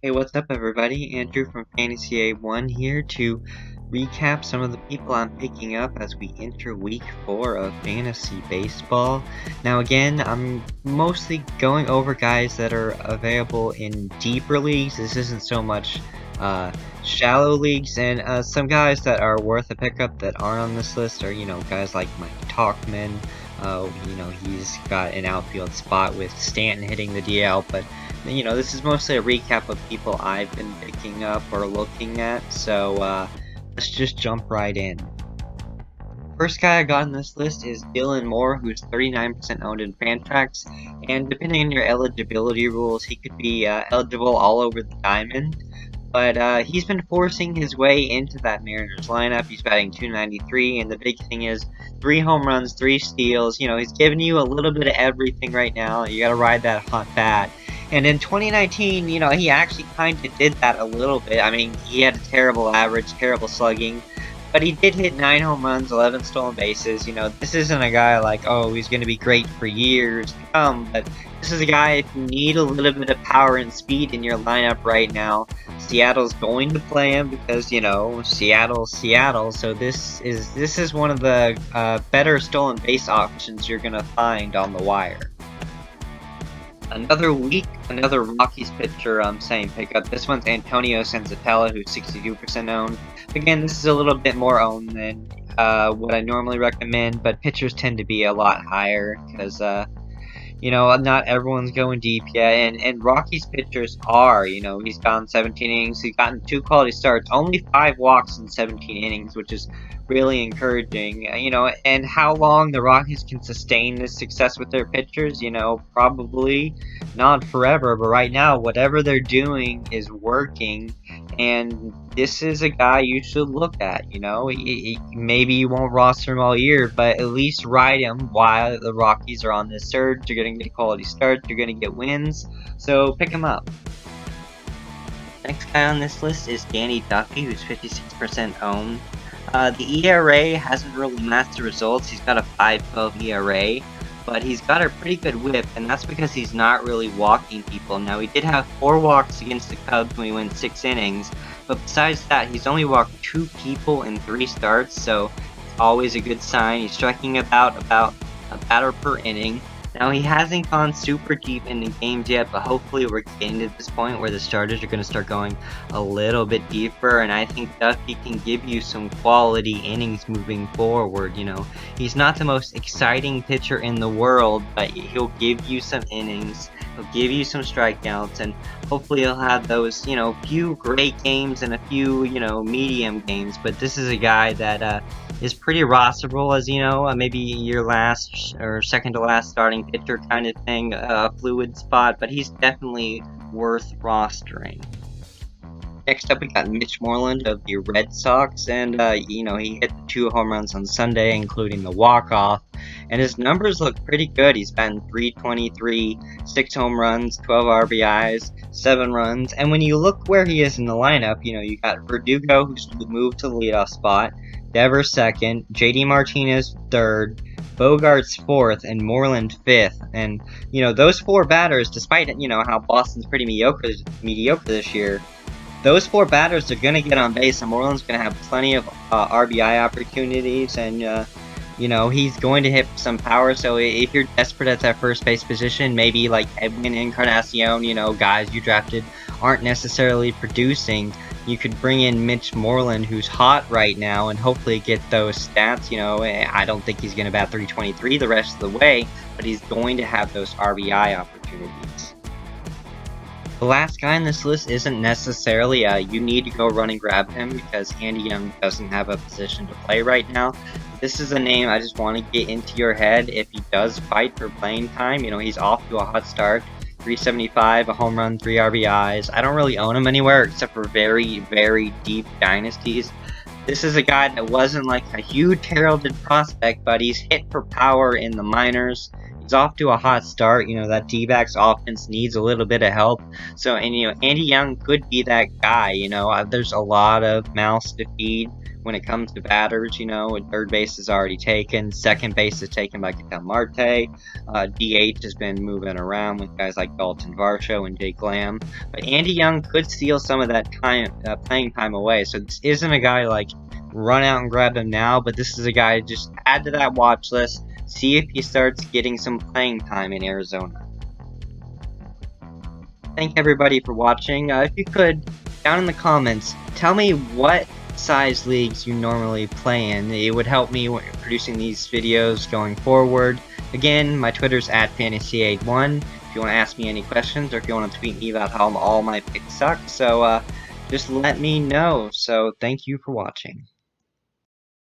Hey, what's up, everybody? Andrew from Fantasy A1 here to recap some of the people I'm picking up as we enter week 4 of Fantasy Baseball. Now, again, I'm mostly going over guys that are available in deeper leagues. This isn't so much shallow leagues, and some guys that are worth a pickup that aren't on this list are, guys like Mike Talkman. He's got an outfield spot with Stanton hitting the DL, but this is mostly a recap of people I've been picking up or looking at, so let's just jump right in. First guy I got on this list is Dylan Moore, who's 39% owned in Fantrax, and depending on your eligibility rules, he could be eligible all over the diamond. But he's been forcing his way into that Mariners lineup. He's batting .293, and the big thing is 3 home runs, 3 steals. He's giving you a little bit of everything right now. You gotta ride that hot bat. And in 2019, he actually kind of did that a little bit. I mean, he had a terrible average, terrible slugging, but he did hit 9 home runs, 11 stolen bases. This isn't a guy like, oh, he's going to be great for years to come, but this is a guy, if you need a little bit of power and speed in your lineup right now, Seattle's going to play him because, Seattle, so this is one of the better stolen base options you're going to find on the wire. Another Rockies pitcher I'm saying pick up. This one's Antonio Senzatella, who's 62% owned. Again, this is a little bit more owned than what I normally recommend, but pitchers tend to be a lot higher because not everyone's going deep yet, and Rockies pitchers are, he's gone 17 innings, he's gotten 2 quality starts, only 5 walks in 17 innings, which is really encouraging, and how long the Rockies can sustain this success with their pitchers, probably not forever, but right now, whatever they're doing is working, and this is a guy you should look at, maybe you won't roster him all year, but at least ride him while the Rockies are on this surge. You're going to get quality starts, you're going to get wins, so pick him up. Next guy on this list is Danny Duffy, who's 56% owned. The ERA hasn't really matched the results. He's got a 5.12 ERA, but he's got a pretty good whip, and that's because he's not really walking people. Now, he did have 4 walks against the Cubs when he went 6 innings, but besides that, he's only walked 2 people in 3 starts, so it's always a good sign. He's striking about a batter per inning. Now, he hasn't gone super deep into games yet, but hopefully we're getting to this point where the starters are going to start going a little bit deeper, and I think Duffy can give you some quality innings moving forward. He's not the most exciting pitcher in the world, but he'll give you some innings, he'll give you some strikeouts, and hopefully he'll have those, few great games and a few, medium games, but this is a guy that, is pretty rosterable, as maybe your last or second to last starting pitcher kind of thing, a fluid spot, but he's definitely worth rostering. Next up, we got Mitch Moreland of the Red Sox, and he hit 2 home runs on Sunday, including the walk-off, and his numbers look pretty good. He's batting .323, 6 home runs, 12 RBIs, 7 runs, and when you look where he is in the lineup, you got Verdugo, who's moved to the leadoff spot, Devers second, JD Martinez third, Bogart's fourth, and Moreland fifth. And those 4 batters, despite how Boston's pretty mediocre this year, those 4 batters are going to get on base, and Moreland's going to have plenty of RBI opportunities, and he's going to hit some power. So if you're desperate at that first base position, maybe like Edwin Encarnacion, guys you drafted aren't necessarily producing, you could bring in Mitch Moreland, who's hot right now, and hopefully get those stats. I don't think he's going to bat .323 the rest of the way, but he's going to have those RBI opportunities. The last guy on this list isn't necessarily you need to go run and grab him, because Andy Young doesn't have a position to play right now. This is a name I just want to get into your head. If he does fight for playing time, he's off to a hot start. 375, a home run, 3 RBIs. I don't really own him anywhere except for very, very deep dynasties. This is a guy that wasn't like a huge heralded prospect, but he's hit for power in the minors. He's off to a hot start. That D-backs offense needs a little bit of help. So, and Andy Young could be that guy. There's a lot of mouths to feed when it comes to batters, you know, third base is already taken, second base is taken by Ketel Marte, DH has been moving around with guys like Dalton Varsho and Jake Lamb, but Andy Young could steal some of that time, playing time away, so this isn't a guy like run out and grab him now, but this is a guy just add to that watch list, see if he starts getting some playing time in Arizona. Thank everybody for watching. If you could, down in the comments, tell me what size leagues you normally play in. It would help me producing these videos going forward. Again, my Twitter's @fantasy81 if you want to ask me any questions, or if you want to tweet me about how all my picks suck. So just let me know. So thank you for watching.